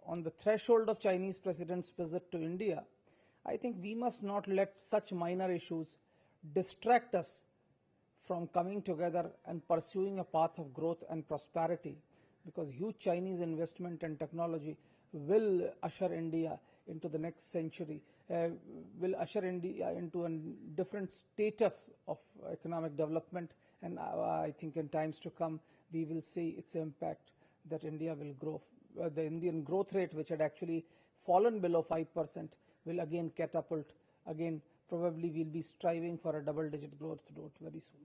on the threshold of Chinese President's visit to India, I think we must not let such minor issues distract us from coming together and pursuing a path of growth and prosperity, because huge Chinese investment and technology will usher India into the next century, will usher India into a different status of economic development, and I think in times to come we will see its impact, that India will grow. The Indian growth rate, which had actually fallen below 5%, will again catapult. Again, probably we'll be striving for a double-digit growth rate very soon.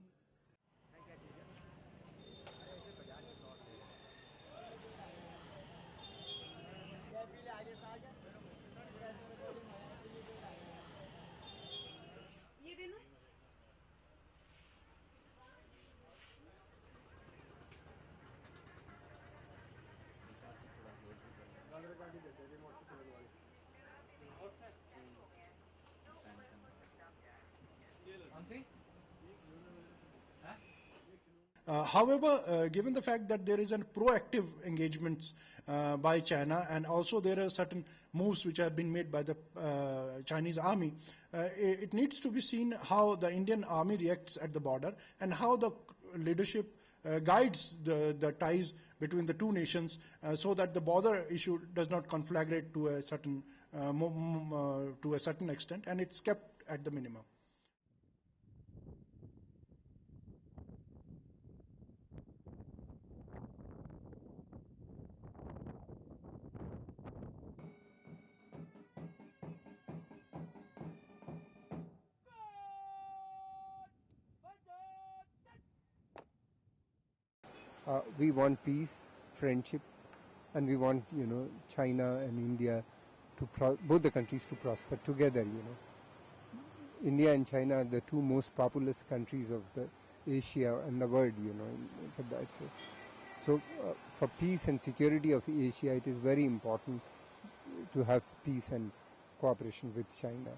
However, given the fact that there is a proactive engagement by China, and also there are certain moves which have been made by the Chinese army, it needs to be seen how the Indian army reacts at the border and how the leadership guides the ties between the two nations, so that the border issue does not conflagrate to a certain extent, and it's kept at the minimum. We want peace, friendship, and we want, China and India both the countries to prosper together. India and China are the two most populous countries of the Asia and the world. For that. So for peace and security of Asia, it is very important to have peace and cooperation with China.